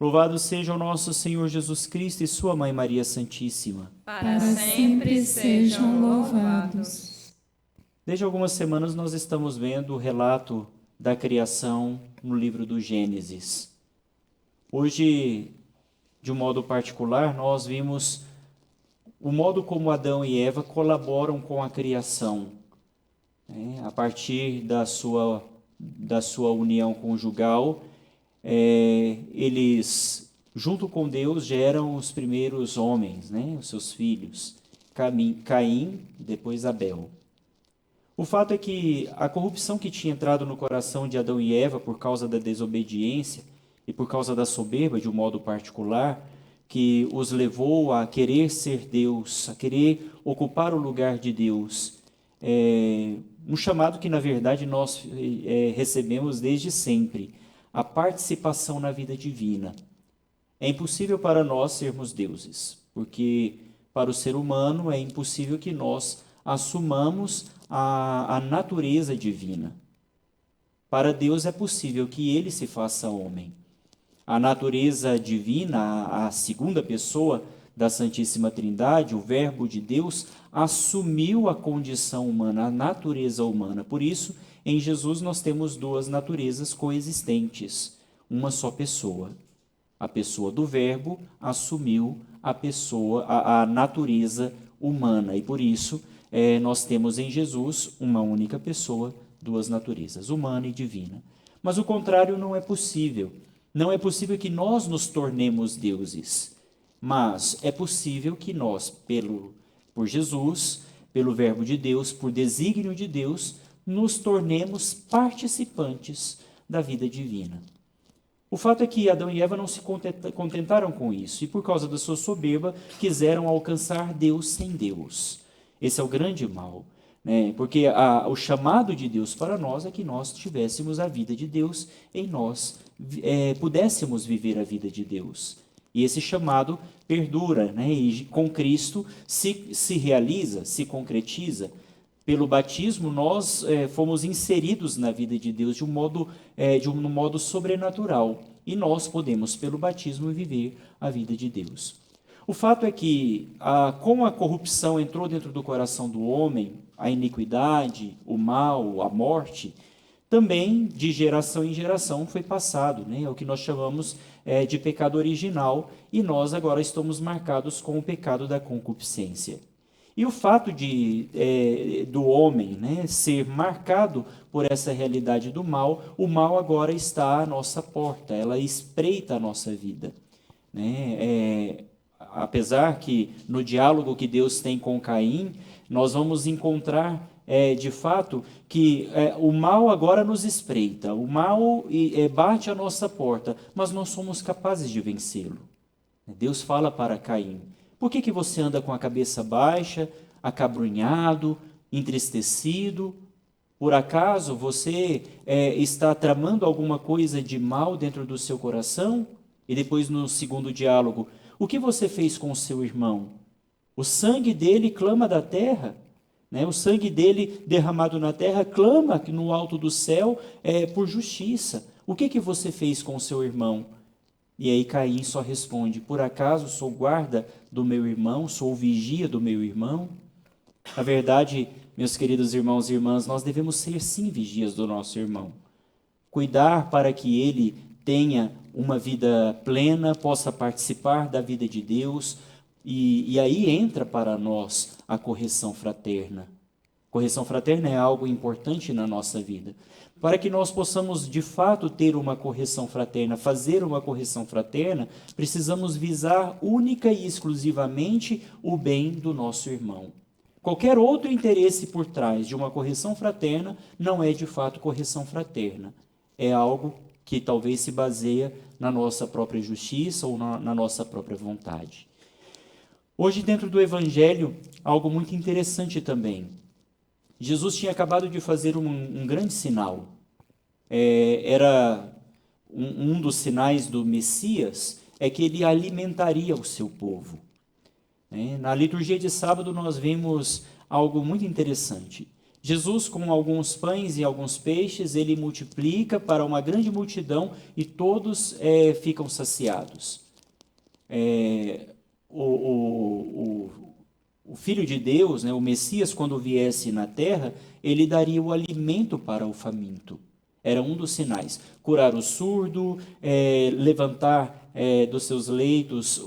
Louvado seja o nosso Senhor Jesus Cristo e sua Mãe Maria Santíssima. Para sempre sejam louvados. Desde algumas semanas nós estamos vendo o relato da criação no livro do Gênesis. Hoje, de um modo particular, nós vimos o modo como Adão e Eva colaboram com a criação, né? A partir da sua união conjugal, eles, junto com Deus, geram os primeiros homens, né? Os seus filhos, Caim e depois Abel. O fato é que a corrupção que tinha entrado no coração de Adão e Eva por causa da desobediência e por causa da soberba, de um modo particular, que os levou a querer ser Deus, a querer ocupar o lugar de Deus. Um chamado que, na verdade, nós recebemos desde sempre, a participação na vida divina. É impossível para nós sermos deuses, porque para o ser humano é impossível que nós assumamos a natureza divina. Para Deus é possível que ele se faça homem. A natureza divina, a segunda pessoa da Santíssima Trindade, o Verbo de Deus, assumiu a condição humana, a natureza humana. Por isso, em Jesus nós temos duas naturezas coexistentes, uma só pessoa. A pessoa do Verbo assumiu a natureza humana e por isso nós temos em Jesus uma única pessoa, duas naturezas, humana e divina. Mas o contrário não é possível. Não é possível que nós nos tornemos deuses, mas é possível que nós, por Jesus, pelo Verbo de Deus, por desígnio de Deus, nos tornemos participantes da vida divina. O fato é que Adão e Eva não se contentaram com isso e, por causa da sua soberba, quiseram alcançar Deus sem Deus. Esse é o grande mal, né? Porque o chamado de Deus para nós é que nós tivéssemos a vida de Deus em nós, pudéssemos viver a vida de Deus. E esse chamado perdura, né? E com Cristo se realiza, se concretiza. Pelo batismo, nós fomos inseridos na vida de Deus de um modo sobrenatural. E nós podemos, pelo batismo, viver a vida de Deus. O fato é que, como a corrupção entrou dentro do coração do homem, a iniquidade, o mal, a morte, também de geração em geração foi passado, né? É o que nós chamamos de pecado original, e nós agora estamos marcados com o pecado da concupiscência. E o fato do homem, né, ser marcado por essa realidade do mal, o mal agora está à nossa porta, ela espreita a nossa vida, né? Apesar que no diálogo que Deus tem com Caim, nós vamos encontrar de fato que o mal agora nos espreita, o mal bate à nossa porta, mas nós somos capazes de vencê-lo. Deus fala para Caim: por que você anda com a cabeça baixa, acabrunhado, entristecido? Por acaso você está tramando alguma coisa de mal dentro do seu coração? E depois no segundo diálogo: o que você fez com o seu irmão? O sangue dele clama da terra, né? O sangue dele derramado na terra clama no alto do céu por justiça. O que você fez com o seu irmão? E aí Caim só responde: por acaso sou guarda do meu irmão, sou vigia do meu irmão? Na verdade, meus queridos irmãos e irmãs, nós devemos ser sim vigias do nosso irmão. Cuidar para que ele tenha uma vida plena, possa participar da vida de Deus, e aí entra para nós a correção fraterna. Correção fraterna é algo importante na nossa vida. Para que nós possamos, de fato, ter uma correção fraterna, fazer uma correção fraterna, precisamos visar única e exclusivamente o bem do nosso irmão. Qualquer outro interesse por trás de uma correção fraterna não é, de fato, correção fraterna. É algo que talvez se baseia na nossa própria justiça ou na nossa própria vontade. Hoje, dentro do Evangelho, algo muito interessante também. Jesus tinha acabado de fazer um grande sinal. Era um dos sinais do Messias, é que ele alimentaria o seu povo. Na liturgia de sábado nós vemos algo muito interessante. Jesus, com alguns pães e alguns peixes, ele multiplica para uma grande multidão e todos ficam saciados. O Filho de Deus, né, o Messias, quando viesse na terra, ele daria o alimento para o faminto. Era um dos sinais. Curar o surdo, levantar dos seus leitos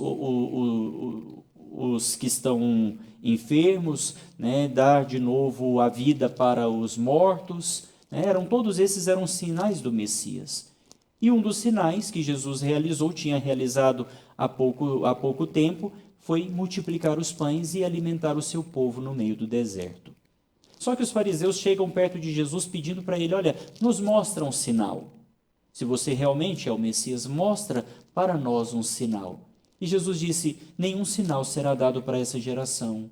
os que estão enfermos, né, dar de novo a vida para os mortos. Né, todos esses eram sinais do Messias. E um dos sinais que Jesus realizou, tinha realizado há pouco tempo, foi multiplicar os pães e alimentar o seu povo no meio do deserto. Só que os fariseus chegam perto de Jesus pedindo para ele, olha, nos mostra um sinal. Se você realmente é o Messias, mostra para nós um sinal. E Jesus disse, nenhum sinal será dado para essa geração.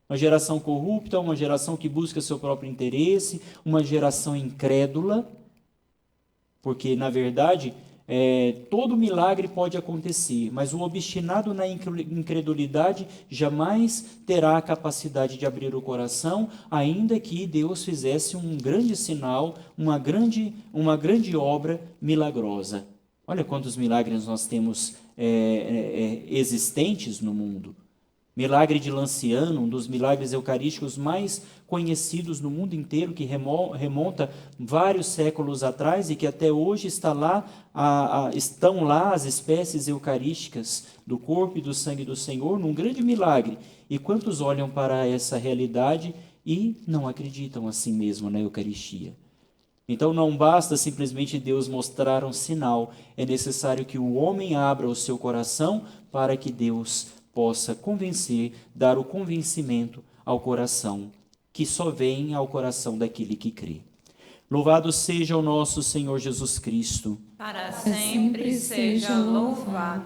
Uma geração corrupta, uma geração que busca seu próprio interesse, uma geração incrédula, porque, na verdade, todo milagre pode acontecer, mas o obstinado na incredulidade jamais terá a capacidade de abrir o coração, ainda que Deus fizesse um grande sinal, uma grande obra milagrosa. Olha quantos milagres nós temos existentes no mundo. Milagre de Lanciano, um dos milagres eucarísticos mais conhecidos no mundo inteiro, que remonta vários séculos atrás e que até hoje estão lá as espécies eucarísticas do corpo e do sangue do Senhor, num grande milagre. E quantos olham para essa realidade e não acreditam assim mesmo na Eucaristia? Então não basta simplesmente Deus mostrar um sinal, é necessário que o homem abra o seu coração para que Deus possa convencer, dar o convencimento ao coração, que só vem ao coração daquele que crê. Louvado seja o nosso Senhor Jesus Cristo. Para sempre seja louvado.